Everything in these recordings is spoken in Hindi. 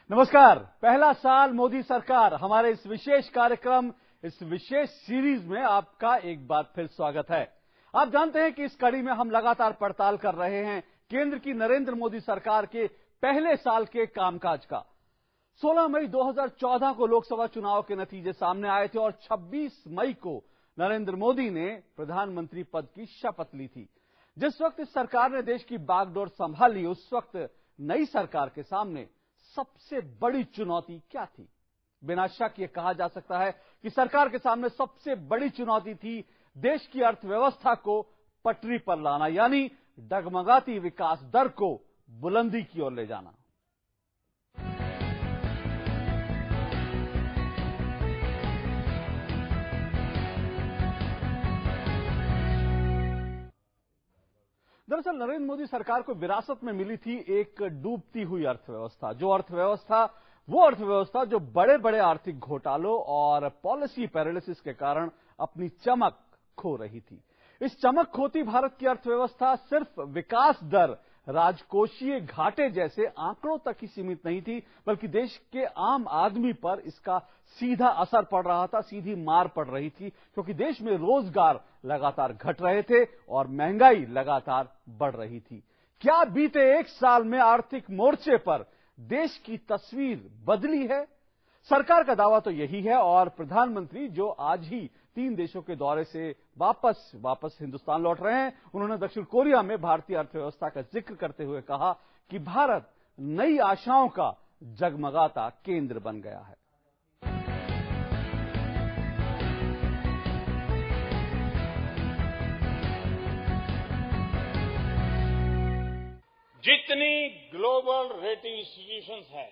नमस्कार। पहला साल मोदी सरकार, हमारे इस विशेष कार्यक्रम, इस विशेष सीरीज में आपका एक बार फिर स्वागत है। आप जानते हैं कि इस कड़ी में हम लगातार पड़ताल कर रहे हैं केंद्र की नरेंद्र मोदी सरकार के पहले साल के कामकाज का। 16 मई 2014 को लोकसभा चुनाव के नतीजे सामने आए थे और 26 मई को नरेंद्र मोदी ने प्रधानमंत्री पद की शपथ ली थी। जिस वक्त इस सरकार ने देश की बागडोर संभाली, उस वक्त नई सरकार के सामने सबसे बड़ी चुनौती क्या थी? बिना शक ये कहा जा सकता है कि सरकार के सामने सबसे बड़ी चुनौती थी देश की अर्थव्यवस्था को पटरी पर लाना, यानी डगमगाती विकास दर को बुलंदी की ओर ले जाना। दरअसल नरेंद्र मोदी सरकार को विरासत में मिली थी एक डूबती हुई अर्थव्यवस्था, वो अर्थव्यवस्था जो बड़े बड़े आर्थिक घोटालों और पॉलिसी पैरालिसिस के कारण अपनी चमक खो रही थी। इस चमक खोती भारत की अर्थव्यवस्था सिर्फ विकास दर, राजकोषीय घाटे जैसे आंकड़ों तक ही सीमित नहीं थी, बल्कि देश के आम आदमी पर इसका सीधा असर पड़ रहा था, सीधी मार पड़ रही थी, क्योंकि देश में रोजगार लगातार घट रहे थे और महंगाई लगातार बढ़ रही थी। क्या बीते एक साल में आर्थिक मोर्चे पर देश की तस्वीर बदली है? सरकार का दावा तो यही है और प्रधानमंत्री जो आज ही 3 देशों के दौरे से वापस हिंदुस्तान लौट रहे हैं, उन्होंने दक्षिण कोरिया में भारतीय अर्थव्यवस्था का जिक्र करते हुए कहा कि भारत नई आशाओं का जगमगाता केंद्र बन गया है। जितनी ग्लोबल रेटिंग इंस्टीट्यूशंस है,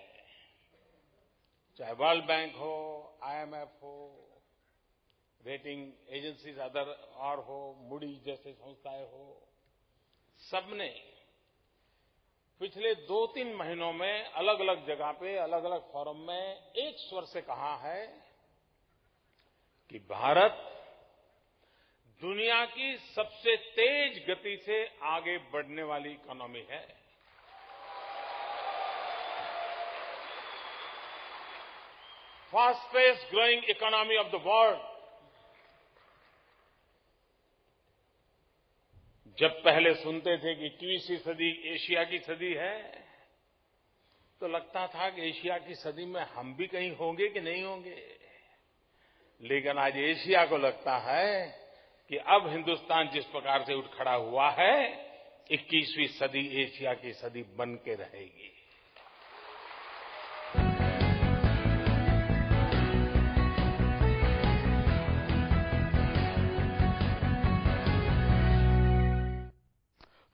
चाहे वर्ल्ड बैंक हो, आईएमएफ हो, रेटिंग एजेंसीज अदर और हो, मूडी जैसे संस्थाएं हो, सबने पिछले 2-3 महीनों में अलग अलग जगह पे, अलग अलग फोरम में एक स्वर से कहा है कि भारत दुनिया की सबसे तेज गति से आगे बढ़ने वाली इकोनॉमी है। Fastest growing economy of the world. जब पहले सुनते थे कि 21वीं सदी एशिया की सदी है, तो लगता था कि एशिया की सदी में हम भी कहीं होंगे कि नहीं होंगे। लेकिन आज एशिया को लगता है कि अब हिंदुस्तान जिस प्रकार से उठ खड़ा हुआ है, 21वीं सदी एशिया की सदी बन के रहेगी।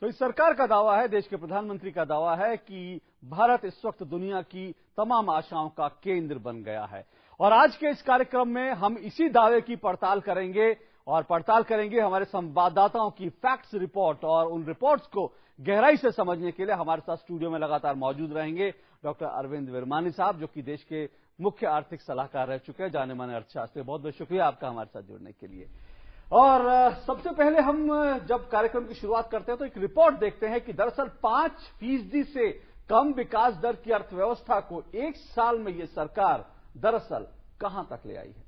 तो इस सरकार का दावा है, देश के प्रधानमंत्री का दावा है कि भारत इस वक्त दुनिया की तमाम आशाओं का केंद्र बन गया है। और आज के इस कार्यक्रम में हम इसी दावे की पड़ताल करेंगे हमारे संवाददाताओं की फैक्ट्स रिपोर्ट, और उन रिपोर्ट्स को गहराई से समझने के लिए हमारे साथ स्टूडियो में लगातार मौजूद रहेंगे डॉक्टर अरविंद विरमानी साहब, जो कि देश के मुख्य आर्थिक सलाहकार रह चुके हैं, जाने माने अर्थशास्त्री। बहुत बहुत शुक्रिया आपका हमारे साथ जुड़ने के लिए। और सबसे पहले हम जब कार्यक्रम की शुरुआत करते हैं तो एक रिपोर्ट देखते हैं कि दरअसल 5% से कम विकास दर की अर्थव्यवस्था को एक साल में यह सरकार दरअसल कहां तक ले आई है।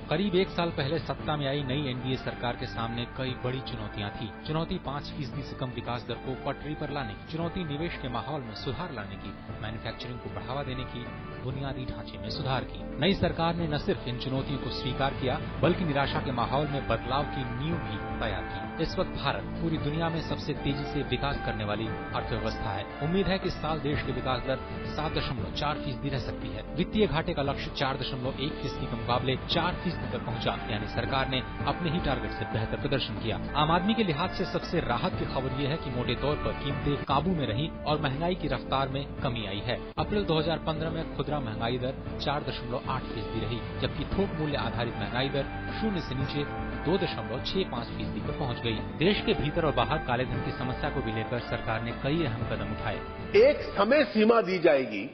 करीब एक साल पहले सत्ता में आई नई एनडीए सरकार के सामने कई बड़ी चुनौतियां थी। चुनौती 5% से कम विकास दर को पटरी पर लाने की, चुनौती निवेश के माहौल में सुधार लाने की, मैन्युफैक्चरिंग को बढ़ावा देने की, बुनियादी ढांचे में सुधार की। नई सरकार ने न सिर्फ इन चुनौतियों को स्वीकार किया, बल्कि निराशा के माहौल में बदलाव की नींव भी तैयार की। इस वक्त भारत पूरी दुनिया में सबसे तेजी से विकास करने वाली अर्थव्यवस्था है। उम्मीद है कि इस साल देश की विकास दर 7.4% रह सकती है। वित्तीय घाटे का लक्ष्य 4.1% के मुकाबले 4% तक पहुंचा, यानी सरकार ने अपने ही टारगेट से बेहतर प्रदर्शन किया। आम आदमी के लिहाज से सबसे राहत की खबर यह है कि मोटे तौर पर कीमतें काबू में रही और महंगाई की रफ्तार में कमी आई है। अप्रैल 2015 में खुदरा महंगाई दर 4.8% रही, जबकि थोक मूल्य आधारित महंगाई दर 0 से नीचे 2.65% पर पहुंच गई। देश के भीतर और बाहर काले धन की समस्या को भी लेकर सरकार ने कई अहम कदम उठाए। एक समय सीमा दी जाएगी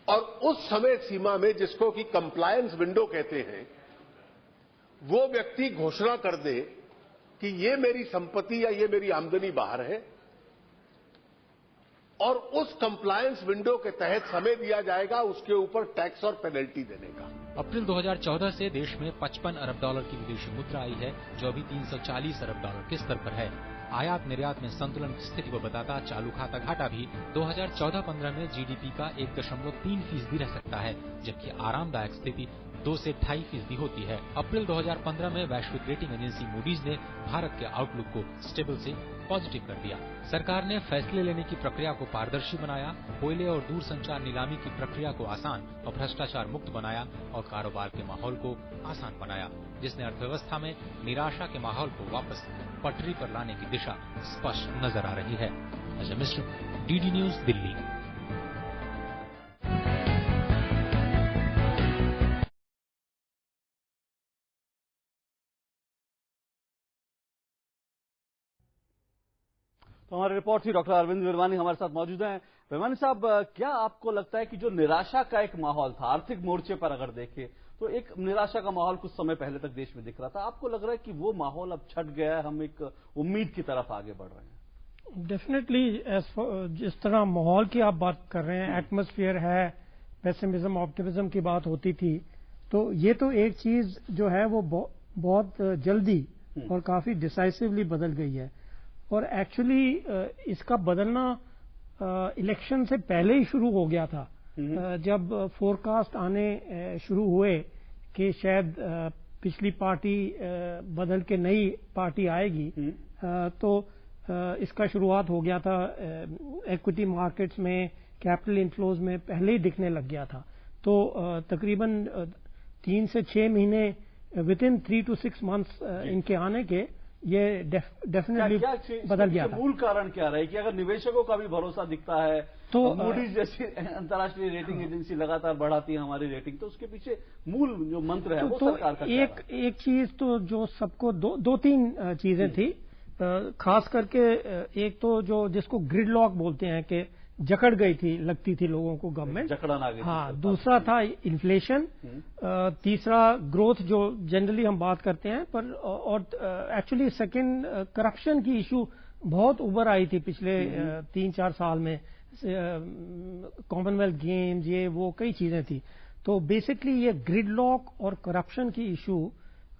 और उस समय सीमा में जिसको कि कंप्लायंस विंडो कहते हैं, वो व्यक्ति घोषणा कर दे कि ये मेरी संपत्ति या ये मेरी आमदनी बाहर है, और उस कंप्लायंस विंडो के तहत समय दिया जाएगा उसके ऊपर टैक्स और पेनल्टी देने का। अप्रैल 2014 से देश में 55 अरब डॉलर की विदेशी मुद्रा आई है, जो अभी 340 अरब डॉलर के स्तर पर है। आयात निर्यात में संतुलन की स्थिति को बताता चालू खाता घाटा भी 2014-15 में जीडीपी का 1.3% रह सकता है, जबकि आरामदायक स्थिति 2 से 2.5% होती है। अप्रैल 2015 में वैश्विक रेटिंग एजेंसी मूडीज ने भारत के आउटलुक को स्टेबल से पॉजिटिव कर दिया। सरकार ने फैसले लेने की प्रक्रिया को पारदर्शी बनाया, कोयले और दूरसंचार नीलामी की प्रक्रिया को आसान और भ्रष्टाचार मुक्त बनाया और कारोबार के माहौल को आसान बनाया, जिसने अर्थव्यवस्था में निराशा के माहौल को वापस पटरी पर लाने की दिशा स्पष्ट नजर आ रही है। Ajay Mishra, DD news, Delhi. तो हमारे रिपोर्ट थी, डॉक्टर अरविंद विरवानी हमारे साथ मौजूद हैं। विरवानी साहब, क्या आपको लगता है कि जो निराशा का एक माहौल था आर्थिक मोर्चे पर, अगर देखें तो एक निराशा का माहौल कुछ समय पहले तक देश में दिख रहा था, आपको लग रहा है कि वो माहौल अब छट गया है, हम एक उम्मीद की तरफ आगे बढ़ रहे हैं? डेफिनेटली, जिस तरह माहौल की आप बात कर रहे हैं, एटमॉस्फेयर है, पेसिमिज्म ऑप्टिमिज्म की बात होती थी, तो ये तो एक चीज जो है वो बहुत जल्दी और काफी डिसाइसिवली बदल गई है। और एक्चुअली इसका बदलना इलेक्शन से पहले ही शुरू हो गया था, जब फोरकास्ट आने शुरू हुए कि शायद पिछली पार्टी बदल के नई पार्टी आएगी, तो इसका शुरुआत हो गया था। इक्विटी मार्केट्स में, कैपिटल इनफ्लोज में पहले ही दिखने लग गया था। तो तकरीबन 3 से 6 महीने, विद इन 3 to 6 months इनके आने के, ये डेफिनेटली बदल गया था। मूल कारण क्या रहे कि अगर निवेशकों का भी भरोसा दिखता है तो मूडीज जैसी अंतर्राष्ट्रीय रेटिंग एजेंसी लगातार बढ़ाती है हमारी रेटिंग, तो उसके पीछे मूल जो मंत्र है वो सरकार का एक चीज तो जो सबको दो तीन चीजें थी, खास करके एक तो जो जिसको ग्रिड लॉक बोलते हैं कि जकड़ गई थी, लगती थी लोगों को गवर्नमेंट, जकड़न आ गई। हाँ, दूसरा था इन्फ्लेशन, तीसरा ग्रोथ जो जनरली हम बात करते हैं, पर और एक्चुअली सेकंड करप्शन की इशू बहुत उभर आई थी पिछले 3-4 साल में। कॉमनवेल्थ गेम्स, ये वो कई चीजें थी। तो बेसिकली ये ग्रिड लॉक और करप्शन की इशू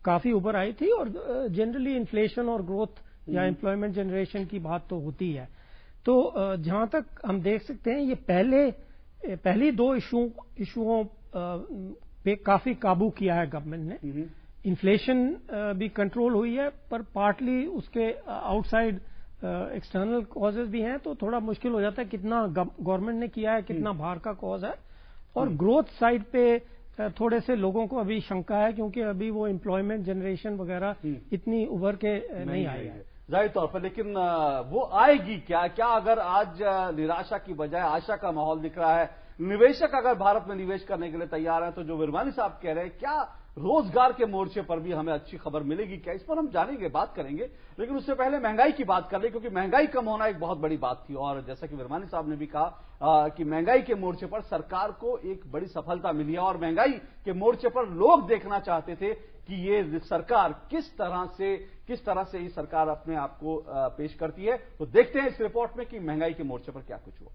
काफी उभर आई थी, और जनरली इन्फ्लेशन और ग्रोथ या एम्प्लॉयमेंट जनरेशन की बात तो होती है। तो जहां तक हम देख सकते हैं, ये पहली 2 इशुओं पे काफी काबू किया है गवर्नमेंट ने। इन्फ्लेशन भी कंट्रोल हुई है, पर पार्टली उसके आउटसाइड एक्सटर्नल कॉजेज भी हैं, तो थोड़ा मुश्किल हो जाता है कितना गवर्नमेंट ने किया है, कितना बाहर का कॉज है। और ग्रोथ साइड पे थोड़े से लोगों को अभी शंका है, क्योंकि अभी वो एम्प्लॉयमेंट जनरेशन वगैरह इतनी उभर के नहीं आई है जाहिर तौर पर। लेकिन वो आएगी क्या? क्या अगर आज निराशा की बजाय आशा का माहौल दिख रहा है, निवेशक अगर भारत में निवेश करने के लिए तैयार हैं, तो जो विरवानी साहब कह रहे हैं, क्या रोजगार के मोर्चे पर भी हमें अच्छी खबर मिलेगी क्या? इस पर हम जानेंगे, बात करेंगे। लेकिन उससे पहले महंगाई की बात कर ले, क्योंकि महंगाई कम होना एक बहुत बड़ी बात थी, और जैसा कि विरवानी साहब ने भी कहा कि महंगाई के मोर्चे पर सरकार को एक बड़ी सफलता मिली है, और महंगाई के मोर्चे पर लोग देखना चाहते थे कि ये सरकार किस तरह से ये सरकार अपने आप को पेश करती है। तो देखते हैं इस रिपोर्ट में कि महंगाई के मोर्चे पर क्या कुछ हुआ।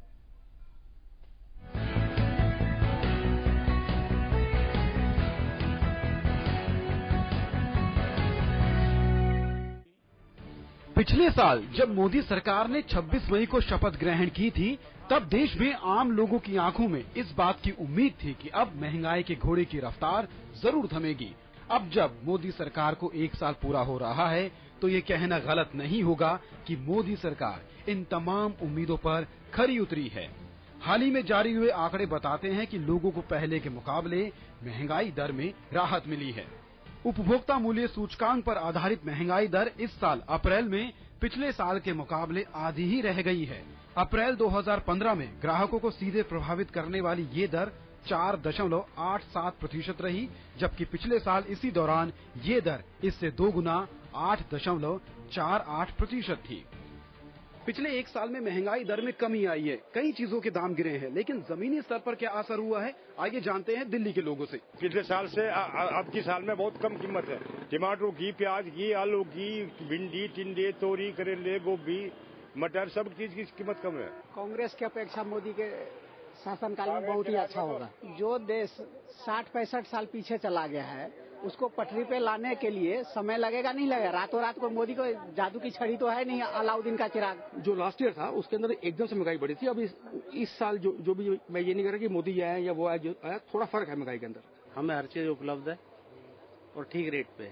पिछले साल जब मोदी सरकार ने 26 मई को शपथ ग्रहण की थी, तब देश में आम लोगों की आंखों में इस बात की उम्मीद थी कि अब महंगाई के घोड़े की रफ्तार जरूर थमेगी। अब जब मोदी सरकार को 1 साल पूरा हो रहा है, तो ये कहना गलत नहीं होगा कि मोदी सरकार इन तमाम उम्मीदों पर खरी उतरी है। हाल ही में जारी हुए आंकड़े बताते हैं कि लोगों को पहले के मुकाबले महंगाई दर में राहत मिली है। उपभोक्ता मूल्य सूचकांक पर आधारित महंगाई दर इस साल अप्रैल में पिछले साल के मुकाबले आधी ही रह गई है। अप्रैल 2015 में ग्राहकों को सीधे प्रभावित करने वाली ये दर 4.87% रही, जबकि पिछले साल इसी दौरान ये दर इससे 2 गुना 8.48% थी। पिछले एक साल में महंगाई दर में कमी आई है, कई चीजों के दाम गिरे हैं, लेकिन जमीनी स्तर पर क्या असर हुआ है, आइए जानते हैं दिल्ली के लोगों से। पिछले साल से अब की साल में बहुत कम कीमत है। टमाटरों की, प्याज की, आलू की, भिंडी, टिंडे, तोरी, करेले, गोभी, मटर, सब चीज की कीमत कम है। कांग्रेस की अपेक्षा मोदी के शासनकाल में बहुत ही अच्छा होगा। जो देश 60-65 साल पीछे चला गया है उसको पटरी पे लाने के लिए समय लगेगा, नहीं लगेगा। रातों रात को मोदी को जादू की छड़ी तो है नहीं, अलाउद्दीन का चिराग। जो लास्ट ईयर था उसके अंदर एकदम से महंगाई बढ़ी थी। अब इस साल जो भी, मैं ये नहीं कह रहा कि मोदी आया या वो आया, जो आया थोड़ा फर्क है महंगाई के अंदर। हमें हर चीज उपलब्ध है और ठीक रेट पे।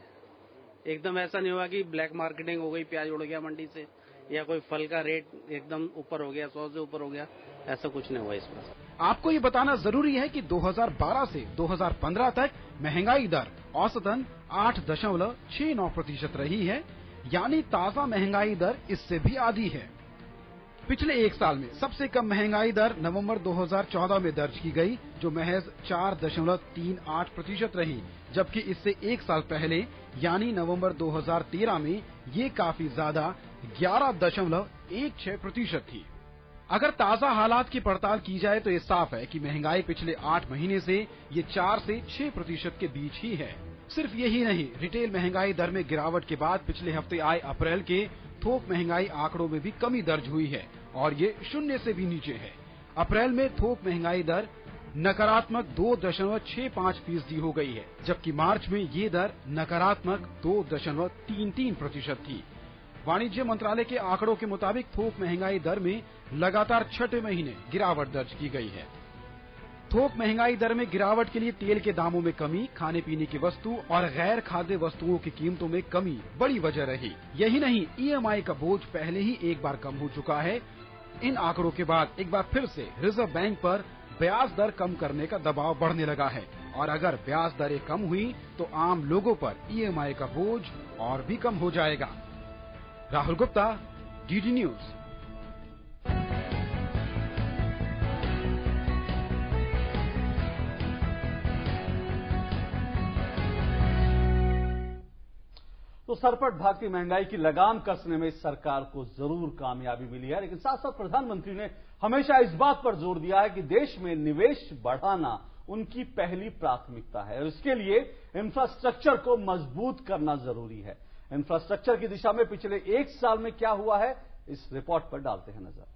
एकदम ऐसा नहीं हुआ कि ब्लैक मार्केटिंग हो गई, प्याज उड़ गया मंडी से, या कोई फल का रेट एकदम ऊपर हो गया, 100 से ऊपर हो गया, ऐसा कुछ नहीं हुआ इसमें। आपको ये बताना जरूरी है कि 2012 से 2015 तक महंगाई दर औसतन 8.69% रही है, यानी ताजा महंगाई दर इससे भी आधी है। पिछले एक साल में सबसे कम महंगाई दर नवंबर 2014 में दर्ज की गई, जो महज 4.38% रही, जबकि इससे एक साल पहले यानी नवंबर 2013 में ये काफी ज्यादा 11.16% थी। अगर ताजा हालात की पड़ताल की जाए तो ये साफ है कि महंगाई पिछले 8 महीने से ये 4 से 6% के बीच ही है। सिर्फ यही नहीं, रिटेल महंगाई दर में गिरावट के बाद पिछले हफ्ते आए अप्रैल के थोक महंगाई आंकड़ों में भी कमी दर्ज हुई है और ये 0 से भी नीचे है। अप्रैल में थोक महंगाई दर नकारात्मक 2.65% हो गई है, जबकि मार्च में ये दर नकारात्मक 2.33% थी। वाणिज्य मंत्रालय के आंकड़ों के मुताबिक थोक महंगाई दर में लगातार 6ठे महीने गिरावट दर्ज की गई है। थोक महंगाई दर में गिरावट के लिए तेल के दामों में कमी, खाने पीने की वस्तु और गैर खाद्य वस्तुओं की कीमतों में कमी बड़ी वजह रही। यही नहीं, EMI का बोझ पहले ही एक बार कम हो चुका है। इन आंकड़ों के बाद एक बार फिर से रिजर्व बैंक पर ब्याज दर कम करने का दबाव बढ़ने लगा है और अगर ब्याज दरें कम हुई तो आम लोगों पर EMI का बोझ और भी कम हो जाएगा। Rahul Gupta, DD news. तो सरपट भागती महंगाई की लगाम कसने में इस सरकार को जरूर कामयाबी मिली है, लेकिन साथ साथ प्रधानमंत्री ने हमेशा इस बात पर जोर दिया है कि देश में निवेश बढ़ाना उनकी पहली प्राथमिकता है और इसके लिए इंफ्रास्ट्रक्चर को मजबूत करना जरूरी है। इंफ्रास्ट्रक्चर की दिशा में पिछले एक साल में क्या हुआ है, इस रिपोर्ट पर डालते हैं नजर।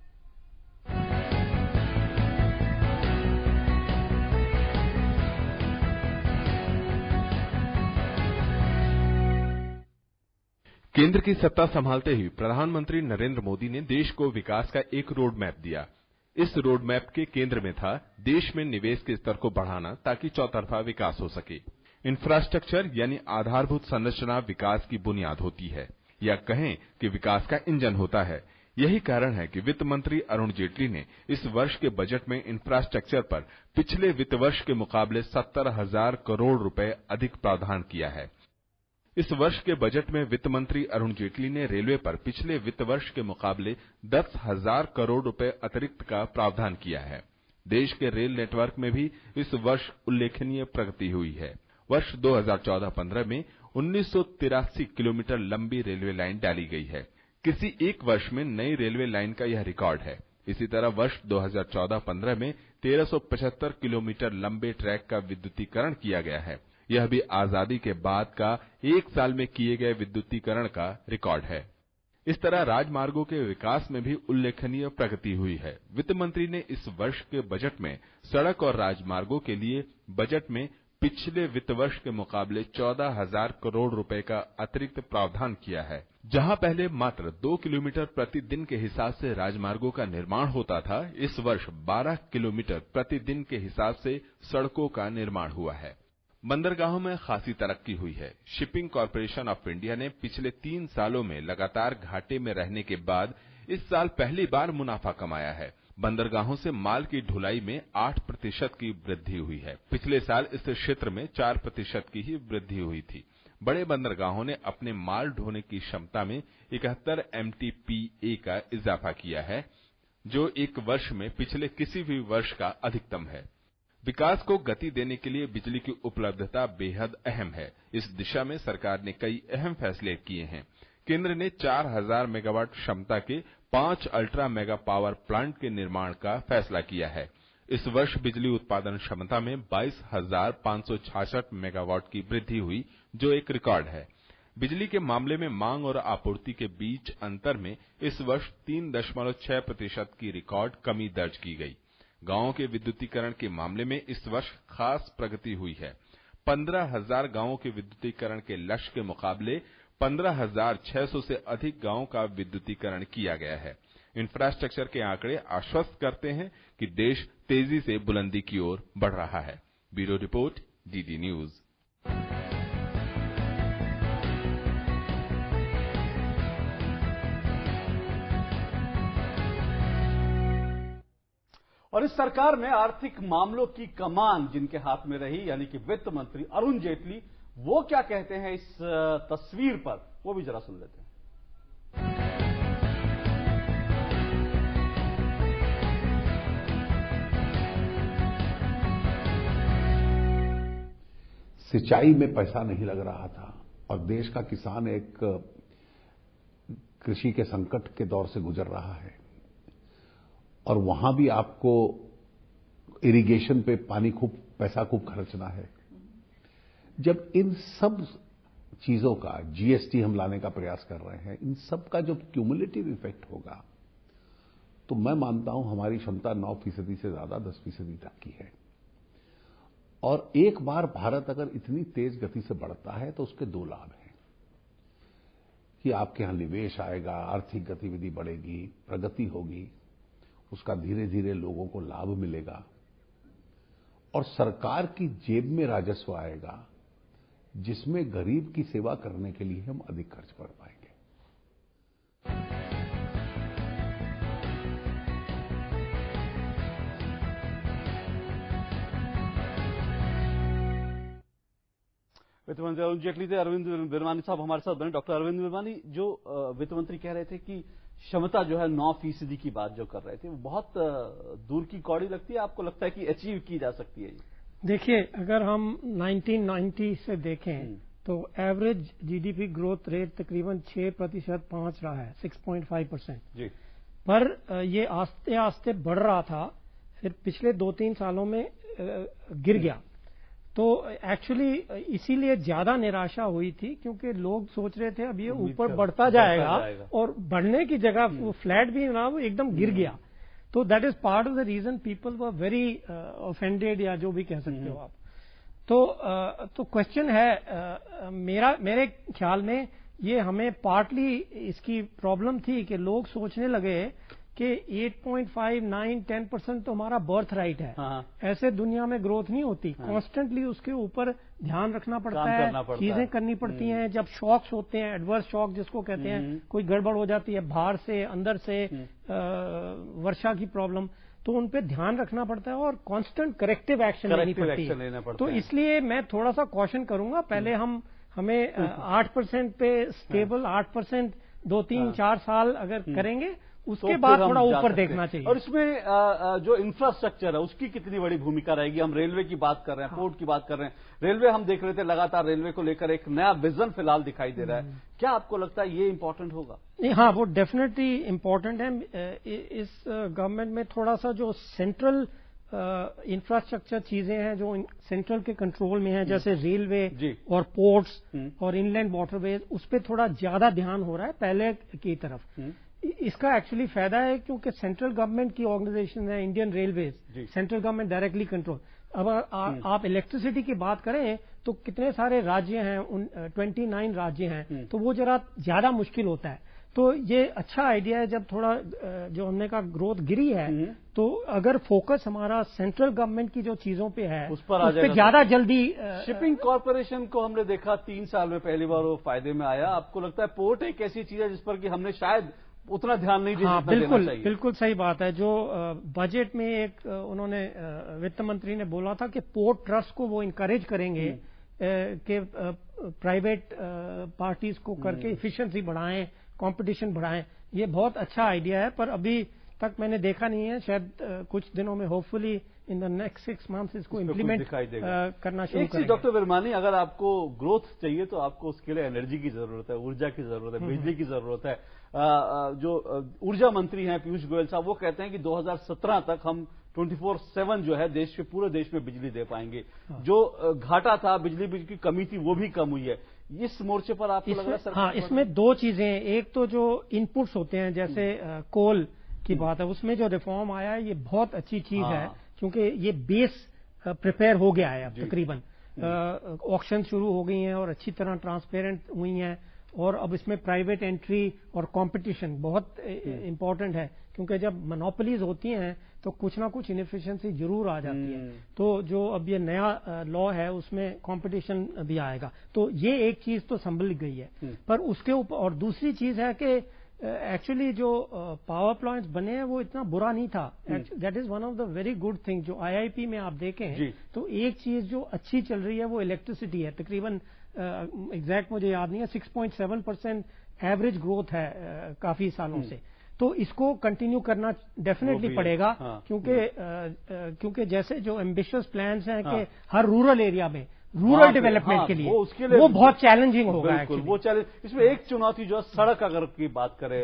केंद्र की सत्ता संभालते ही प्रधानमंत्री नरेंद्र मोदी ने देश को विकास का एक रोड मैप दिया। इस रोड मैप के केंद्र में था देश में निवेश के स्तर को बढ़ाना ताकि चौतरफा विकास हो सके। इंफ्रास्ट्रक्चर यानी आधारभूत संरचना विकास की बुनियाद होती है, या कहें कि विकास का इंजन होता है। यही कारण है कि वित्त मंत्री अरुण जेटली ने इस वर्ष के बजट में इंफ्रास्ट्रक्चर पर पिछले वित्त वर्ष के मुकाबले 70,000 करोड़ रुपए अधिक प्रावधान किया है। इस वर्ष के बजट में वित्त मंत्री अरुण जेटली ने रेलवे पर पिछले वित्त वर्ष के मुकाबले 10,000 करोड़ रुपए अतिरिक्त का प्रावधान किया है। देश के रेल नेटवर्क में भी इस वर्ष उल्लेखनीय प्रगति हुई है। वर्ष 2014-15 में 1983 किलोमीटर लंबी रेलवे लाइन डाली गई है। किसी एक वर्ष में नई रेलवे लाइन का यह रिकॉर्ड है। इसी तरह वर्ष 2014-15 में 1375 किलोमीटर लंबे ट्रैक का विद्युतीकरण किया गया है। यह भी आजादी के बाद का एक साल में किए गए विद्युतीकरण का रिकॉर्ड है। इस तरह राजमार्गों के विकास में भी उल्लेखनीय प्रगति हुई है। वित्त मंत्री ने इस वर्ष के बजट में सड़क और राजमार्गों के लिए बजट में पिछले वित्त वर्ष के मुकाबले 14,000 करोड़ रुपए का अतिरिक्त प्रावधान किया है। जहां पहले मात्र 2 किलोमीटर प्रतिदिन के हिसाब से राजमार्गों का निर्माण होता था, इस वर्ष 12 किलोमीटर प्रतिदिन के हिसाब से सड़कों का निर्माण हुआ है। बंदरगाहों में खासी तरक्की हुई है। शिपिंग कॉरपोरेशन ऑफ इंडिया ने पिछले 3 सालों में लगातार घाटे में रहने के बाद इस साल पहली बार मुनाफा कमाया है। बंदरगाहों से माल की ढुलाई में 8% की वृद्धि हुई है। पिछले साल इस क्षेत्र में 4% की ही वृद्धि हुई थी। बड़े बंदरगाहों ने अपने माल ढोने की क्षमता में 71 MTPA का इजाफा किया है, जो एक वर्ष में पिछले किसी भी वर्ष का अधिकतम है। विकास को गति देने के लिए बिजली की उपलब्धता बेहद अहम है। इस दिशा में सरकार ने कई अहम फैसले किए हैं। केंद्र ने 4,000 मेगावाट क्षमता के 5 अल्ट्रा मेगा पावर प्लांट के निर्माण का फैसला किया है। इस वर्ष बिजली उत्पादन क्षमता में 22,566 मेगावाट की वृद्धि हुई, जो एक रिकॉर्ड है। बिजली के मामले में मांग और आपूर्ति के बीच अंतर में इस वर्ष 3.6% की रिकॉर्ड कमी दर्ज की गई। गांवों के विद्युतीकरण के मामले में इस वर्ष खास प्रगति हुई है। 15,000 गांवों के विद्युतीकरण के लक्ष्य के मुकाबले 15,600 से अधिक गांवों का विद्युतीकरण किया गया है। इंफ्रास्ट्रक्चर के आंकड़े आश्वस्त करते हैं कि देश तेजी से बुलंदी की ओर बढ़ रहा है। Bureau report, DD news. और इस सरकार में आर्थिक मामलों की कमान जिनके हाथ में रही, यानी कि वित्त मंत्री अरुण जेटली, वो क्या कहते हैं इस तस्वीर पर, वो भी जरा सुन लेते हैं। सिंचाई में पैसा नहीं लग रहा था और देश का किसान एक कृषि के संकट के दौर से गुजर रहा है और वहां भी आपको इरिगेशन पे पैसा खूब खर्चना है। जब इन सब चीजों का जीएसटी हम लाने का प्रयास कर रहे हैं, इन सब का जो क्यूमुलेटिव इफेक्ट होगा, तो मैं मानता हूं हमारी क्षमता 9% से ज्यादा 10% तक की है। और एक बार भारत अगर इतनी तेज गति से बढ़ता है तो उसके 2 लाभ हैं कि आपके यहां निवेश आएगा, आर्थिक गतिविधि बढ़ेगी, प्रगति होगी, उसका धीरे धीरे लोगों को लाभ मिलेगा और सरकार की जेब में राजस्व आएगा, जिसमें गरीब की सेवा करने के लिए हम अधिक खर्च कर पाएंगे। वित्त मंत्री अरुण जेटली थे। अरविंद विरमानी साहब हमारे साथ बने। डॉक्टर अरविंद विरमानी, जो वित्त मंत्री कह रहे थे कि क्षमता जो है 9% की बात जो कर रहे थे, वो बहुत दूर की कौड़ी लगती है, आपको लगता है कि अचीव की जा सकती है? देखिए, अगर हम 1990 से देखें तो एवरेज जीडीपी ग्रोथ रेट तकरीबन 6% 5 रहा है, 6.5%। जी। पर ये आस्ते आस्ते बढ़ रहा था, फिर पिछले 2-3 सालों में गिर गया। तो एक्चुअली इसीलिए ज्यादा निराशा हुई थी, क्योंकि लोग सोच रहे थे अब ये ऊपर बढ़ता जाएगा और बढ़ने की जगह वो फ्लैट भी ना, वो एकदम गिर गया। तो that is part of the reason people were very offended, या जो भी कह सकते हो आप। तो क्वेश्चन है, मेरे ख्याल में ये हमें पार्टली इसकी प्रॉब्लम थी कि लोग सोचने लगे कि 8.5, 9, 10% तो हमारा बर्थ राइट है। ऐसे दुनिया में ग्रोथ नहीं होती। कॉन्स्टेंटली उसके ऊपर ध्यान रखना पड़ता है, चीजें करनी पड़ती हैं। जब शॉक्स होते हैं, एडवर्स शॉक जिसको कहते हैं, कोई गड़बड़ हो जाती है बाहर से, अंदर से, वर्षा की प्रॉब्लम, तो उन पे ध्यान रखना पड़ता है और कांस्टेंट करेक्टिव एक्शन लेनी पड़ती है। तो इसलिए मैं थोड़ा सा कॉशन करूंगा, पहले हमें 8% पे स्टेबल 8% 2-3-4 साल अगर करेंगे, उसके बाद थोड़ा ऊपर देखना चाहिए। और इसमें जो इंफ्रास्ट्रक्चर है उसकी कितनी बड़ी भूमिका रहेगी? हम रेलवे की बात कर रहे हैं, पोर्ट की बात कर रहे हैं। रेलवे हम देख रहे थे, लगातार रेलवे को लेकर एक नया विजन फिलहाल दिखाई दे रहा है। क्या आपको लगता है ये इंपॉर्टेंट होगा? नहीं, हाँ, वो डेफिनेटली इंपॉर्टेंट है। इस गवर्नमेंट में थोड़ा सा जो सेंट्रल इंफ्रास्ट्रक्चर चीजें हैं जो सेंट्रल के कंट्रोल में है, जैसे रेलवे और पोर्ट्स और इनलैंड वाटरवेज, उस पर थोड़ा ज्यादा ध्यान हो रहा है पहले की तरफ। इसका एक्चुअली फायदा है क्योंकि सेंट्रल गवर्नमेंट की ऑर्गेनाइजेशन है Indian railways, central government directly control. अब आप इलेक्ट्रिसिटी की बात करें तो कितने सारे राज्य हैं, 29 राज्य हैं, तो वो जरा ज्यादा मुश्किल होता है। तो ये अच्छा आइडिया है। जब थोड़ा जो हमने कहा ग्रोथ गिरी है, तो अगर फोकस हमारा सेंट्रल गवर्नमेंट की जो चीजों पे है उस पर ज्यादा जल्दी। शिपिंग कॉर्पोरेशन को हमने देखा 3 साल में पहली बार वो फायदे में आया। आपको लगता है पोर्ट एक ऐसी चीज है जिस पर कि हमने शायद उतना ध्यान नहीं दिया? बिल्कुल सही बात है। जो बजट में एक उन्होंने वित्त मंत्री ने बोला था कि पोर्ट ट्रस्ट को वो इनकरेज करेंगे कि प्राइवेट पार्टीज को करके इफिशिएंसी बढ़ाएं, कंपटीशन बढ़ाएं। ये बहुत अच्छा आइडिया है, पर अभी तक मैंने देखा नहीं है। शायद कुछ दिनों में hopefully in the next 6 months इसको इम्प्लीमेंट करना शुरू करेंगे। डॉक्टर विरमानी, अगर आपको ग्रोथ चाहिए तो आपको उसके लिए एनर्जी की जरूरत है, ऊर्जा की जरूरत है, बिजली की जरूरत है। जो ऊर्जा मंत्री हैं पीयूष गोयल साहब, वो कहते हैं कि 2017 तक हम 24/7 जो है पूरे देश में बिजली दे पाएंगे। जो घाटा था, बिजली की कमी थी, वो भी कम हुई है। इस मोर्चे पर आपको लग रहा है सरकार? हाँ, इसमें दो चीजें हैं। एक तो जो इनपुट्स होते हैं, जैसे कोल की बात है, उसमें जो रिफॉर्म आया है ये बहुत अच्छी चीज है, क्योंकि ये बेस प्रिपेयर हो गया है अब तकरीबन। ऑक्शन शुरू हो गई हैं और अच्छी तरह ट्रांसपेरेंट हुई हैं, और अब इसमें प्राइवेट एंट्री और कंपटीशन बहुत इंपॉर्टेंट है, क्योंकि जब मोनोपोलीज होती हैं तो कुछ ना कुछ इनएफिशिएंसी जरूर आ जाती है। तो जो अब ये नया लॉ है उसमें कंपटीशन भी आएगा, तो ये एक चीज तो संभल गई है। पर उसके ऊपर और दूसरी चीज है कि एक्चुअली जो पावर प्लांट्स बने हैं वो इतना बुरा नहीं था। That is one of the very good thing. जो आईआईपी में आप देखें तो एक चीज जो अच्छी चल रही है वो इलेक्ट्रिसिटी है। तकरीबन एग्जैक्ट मुझे याद नहीं है, 6.7% एवरेज ग्रोथ है काफी सालों से। तो इसको कंटिन्यू करना डेफिनेटली पड़ेगा, क्योंकि जैसे जो एम्बिशियस प्लान्स हैं कि हर रूरल एरिया में रूरल डेवलपमेंट के लिए वो बहुत चैलेंजिंग होगा। वो चैलेंज, इसमें एक चुनौती जो है सड़क, अगर की बात करें,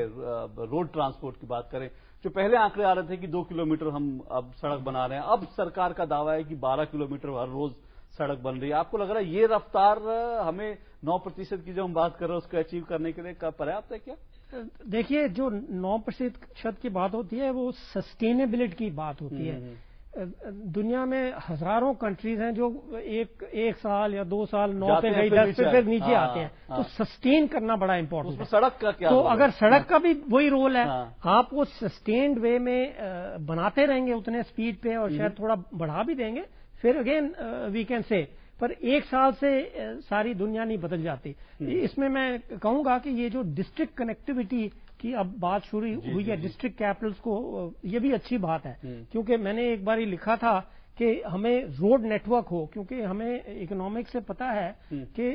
रोड ट्रांसपोर्ट की बात करें, जो पहले आंकड़े आ रहे थे कि 2 किलोमीटर हम अब सड़क बना रहे हैं, अब सरकार का दावा है कि 12 किलोमीटर हर रोज सड़क बन रही है। आपको लग रहा है ये रफ्तार हमें 9% की जो हम बात कर रहे हैं उसको अचीव करने के लिए पर्याप्त है क्या? देखिए, जो 9% की बात होती है वो सस्टेनेबिलिटी की बात होती है। दुनिया में हजारों कंट्रीज हैं जो एक साल या 2 साल 9 पे गई, 10 पे फिर नीचे आते हैं। तो सस्टेन करना बड़ा इंपॉर्टेंट है। सड़क का क्या? तो अगर सड़क का भी वही रोल है, आप वो सस्टेन्ड वे में बनाते रहेंगे उतने स्पीड पे और शायद थोड़ा बढ़ा भी देंगे, फिर अगेन वी कैन से। पर एक साल से सारी दुनिया नहीं बदल जाती। इसमें मैं कहूंगा कि ये जो डिस्ट्रिक्ट कनेक्टिविटी की अब बात शुरू हुई है, डिस्ट्रिक्ट कैपिटल्स को, ये भी अच्छी बात है। क्योंकि मैंने एक बार ही लिखा था कि हमें रोड नेटवर्क हो, क्योंकि हमें इकोनॉमिक्स से पता है कि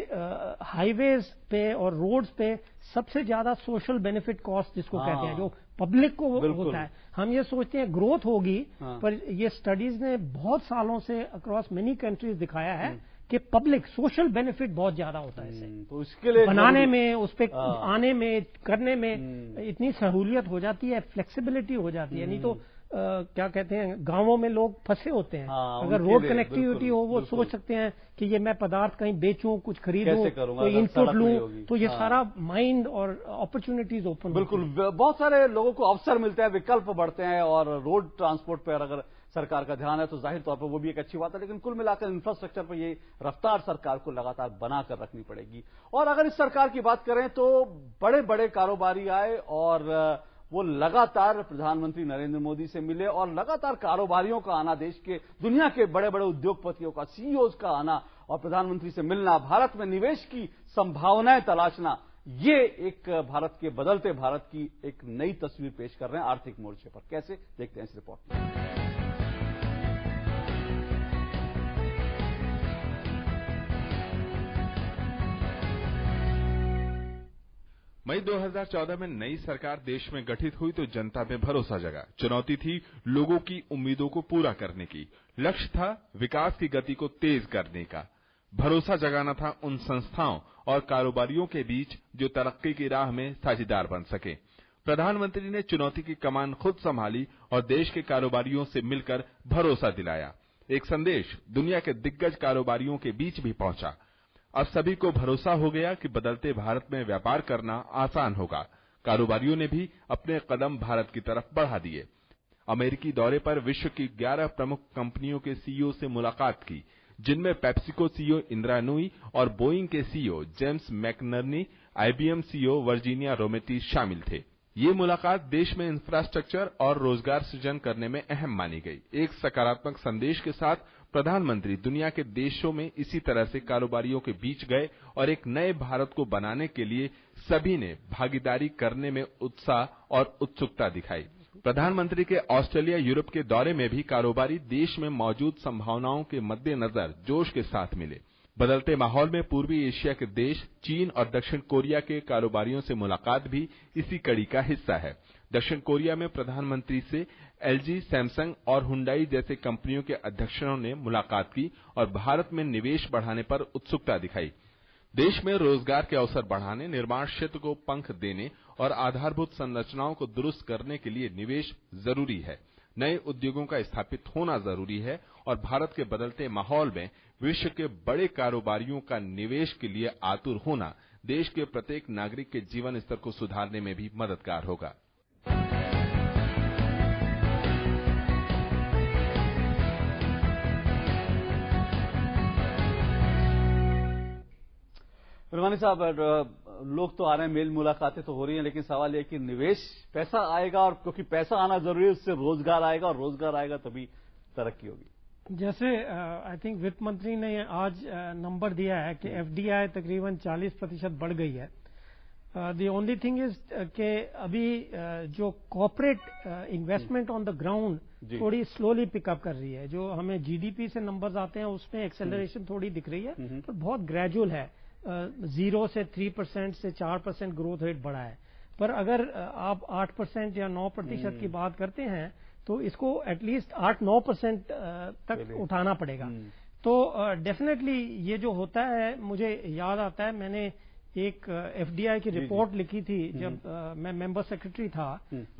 हाईवेज पे और रोड्स पे सबसे ज्यादा सोशल बेनिफिट कॉस्ट जिसको कहते हैं, जो पब्लिक को होता है। हम ये सोचते हैं ग्रोथ होगी, पर ये स्टडीज ने बहुत सालों से अक्रॉस मेनी कंट्रीज दिखाया है कि पब्लिक सोशल बेनिफिट बहुत ज्यादा होता है इससे। तो इसके लिए बनाने में, उस पे आने में, करने में इतनी सहूलियत हो जाती है, फ्लेक्सिबिलिटी हो जाती है। नहीं तो क्या कहते हैं, गांवों में लोग फंसे होते हैं। अगर रोड कनेक्टिविटी हो, वो सोच सकते हैं कि ये मैं पदार्थ कहीं बेचूं, कुछ खरीदूं, कोई इनपुट लूं, तो ये सारा माइंड और अपॉर्चुनिटीज ओपन। बिल्कुल, बहुत सारे लोगों को अवसर मिलते हैं, विकल्प बढ़ते हैं, और रोड ट्रांसपोर्ट पर अगर सरकार का ध्यान है तो जाहिर तौर पर वो भी एक अच्छी बात है। लेकिन कुल मिलाकर इंफ्रास्ट्रक्चर पर ये रफ्तार सरकार को लगातार बनाकर रखनी पड़ेगी। और अगर इस सरकार की बात करें तो बड़े बड़े कारोबारी आए और वो लगातार प्रधानमंत्री नरेंद्र मोदी से मिले, और लगातार कारोबारियों का आना, देश के दुनिया के बड़े बड़े उद्योगपतियों का, सीईओज का आना और प्रधानमंत्री से मिलना, भारत में निवेश की संभावनाएं तलाशना, ये एक भारत के बदलते भारत की एक नई तस्वीर पेश कर रहे हैं आर्थिक मोर्चे पर। कैसे, देखते हैं इस रिपोर्ट में। मई 2014 में नई सरकार देश में गठित हुई तो जनता में भरोसा जगा। चुनौती थी लोगों की उम्मीदों को पूरा करने की, लक्ष्य था विकास की गति को तेज करने का, भरोसा जगाना था उन संस्थाओं और कारोबारियों के बीच जो तरक्की की राह में साझेदार बन सके। प्रधानमंत्री ने चुनौती की कमान खुद संभाली और देश के कारोबारियों से मिलकर भरोसा दिलाया। एक संदेश दुनिया के दिग्गज कारोबारियों के बीच भी पहुंचा। अब सभी को भरोसा हो गया कि बदलते भारत में व्यापार करना आसान होगा। कारोबारियों ने भी अपने कदम भारत की तरफ बढ़ा दिए। अमेरिकी दौरे पर विश्व की 11 प्रमुख कंपनियों के सीईओ से मुलाकात की, जिनमें पेप्सिको सीईओ इंदिरा नूई और बोइंग के CEO James McNerney, IBM CEO Virginia Rometty शामिल थे। ये मुलाकात देश में इंफ्रास्ट्रक्चर और रोजगार सृजन करने में अहम मानी गई। एक सकारात्मक संदेश के साथ प्रधानमंत्री दुनिया के देशों में इसी तरह से कारोबारियों के बीच गए और एक नए भारत को बनाने के लिए सभी ने भागीदारी करने में उत्साह और उत्सुकता दिखाई। प्रधानमंत्री के ऑस्ट्रेलिया, यूरोप के दौरे में भी कारोबारी देश में मौजूद संभावनाओं के मद्देनजर जोश के साथ मिले। बदलते माहौल में पूर्वी एशिया के देश चीन और दक्षिण कोरिया के कारोबारियों से मुलाकात भी इसी कड़ी का हिस्सा है। दक्षिण कोरिया में प्रधानमंत्री से एलजी, सैमसंग और हुंडई जैसे कंपनियों के अध्यक्षों ने मुलाकात की और भारत में निवेश बढ़ाने पर उत्सुकता दिखाई। देश में रोजगार के अवसर बढ़ाने, निर्माण क्षेत्र को पंख देने और आधारभूत संरचनाओं को दुरुस्त करने के लिए निवेश जरूरी है। नए उद्योगों का स्थापित होना जरूरी है और भारत के बदलते माहौल में विश्व के बड़े कारोबारियों का निवेश के लिए आतुर होना देश के प्रत्येक नागरिक के जीवन स्तर को सुधारने में भी मददगार होगा। विरमानी साहब, लोग तो आ रहे हैं, मेल मुलाकातें तो हो रही हैं, लेकिन सवाल यह कि निवेश, पैसा आएगा, और क्योंकि पैसा आना जरूरी है, उससे रोजगार आएगा, और रोजगार आएगा तभी तरक्की होगी। जैसे आई थिंक वित्त मंत्री ने आज नंबर दिया है कि एफडीआई तकरीबन 40% बढ़ गई है। द ओनली थिंग इज कि अभी जो corporate investment on the ground थोड़ी स्लोली पिकअप कर रही है। जो हमें जीडीपी से नंबर्स आते हैं उसमें एक्सेलरेशन थोड़ी दिख रही है, पर बहुत ग्रेजुअल है। 0 से 3% से 4% ग्रोथ रेट बढ़ा है। पर अगर आप 8% या 9% की बात करते हैं तो इसको एटलीस्ट 8-9% तक उठाना पड़ेगा। तो डेफिनेटली ये जो होता है, मुझे याद आता है मैंने एक एफडीआई की रिपोर्ट लिखी थी जब मैं मेंबर सेक्रेटरी था।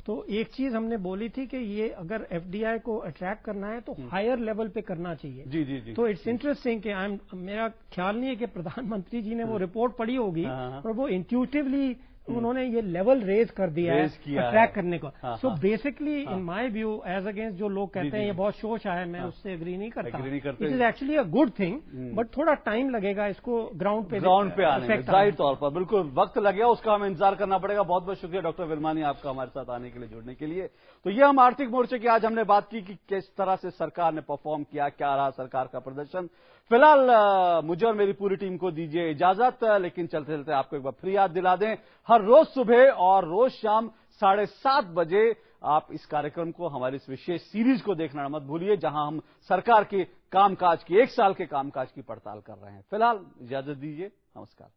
तो एक चीज हमने बोली थी कि ये अगर एफडीआई को अट्रैक्ट करना है तो हायर लेवल पे करना चाहिए। जी। तो इट्स इंटरेस्टिंग कि मेरा ख्याल नहीं है कि प्रधानमंत्री जी ने वो रिपोर्ट पढ़ी होगी, पर वो इंट्यूटिवली उन्होंने ये लेवल रेज कर दिया है अट्रैक्ट करने को। So basically in my view, as against जो लोग कहते हैं ये बहुत शोष है, मैं उससे एग्री नहीं करता। It is actually a good thing, but थोड़ा टाइम लगेगा इसको ग्राउंड पे आने में। जाहिर तौर पर बिल्कुल वक्त लगेगा, उसका हमें इंतजार करना पड़ेगा। बहुत बहुत शुक्रिया डॉक्टर विरमानी, आपका हमारे साथ आने के लिए, जुड़ने के लिए। तो ये हम आर्थिक मोर्चे की आज हमने बात की कि किस तरह से सरकार ने परफॉर्म किया, क्या रहा सरकार का प्रदर्शन। फिलहाल मुझे और मेरी पूरी टीम को दीजिए इजाजत, लेकिन चलते चलते आपको एक बार फिर याद दिला दें, हर रोज सुबह और रोज शाम 7:30 बजे आप इस कार्यक्रम को, हमारी इस विशेष सीरीज को देखना मत भूलिए, जहां हम सरकार के कामकाज की, 1 साल के कामकाज की पड़ताल कर रहे हैं। फिलहाल इजाजत दीजिए, नमस्कार।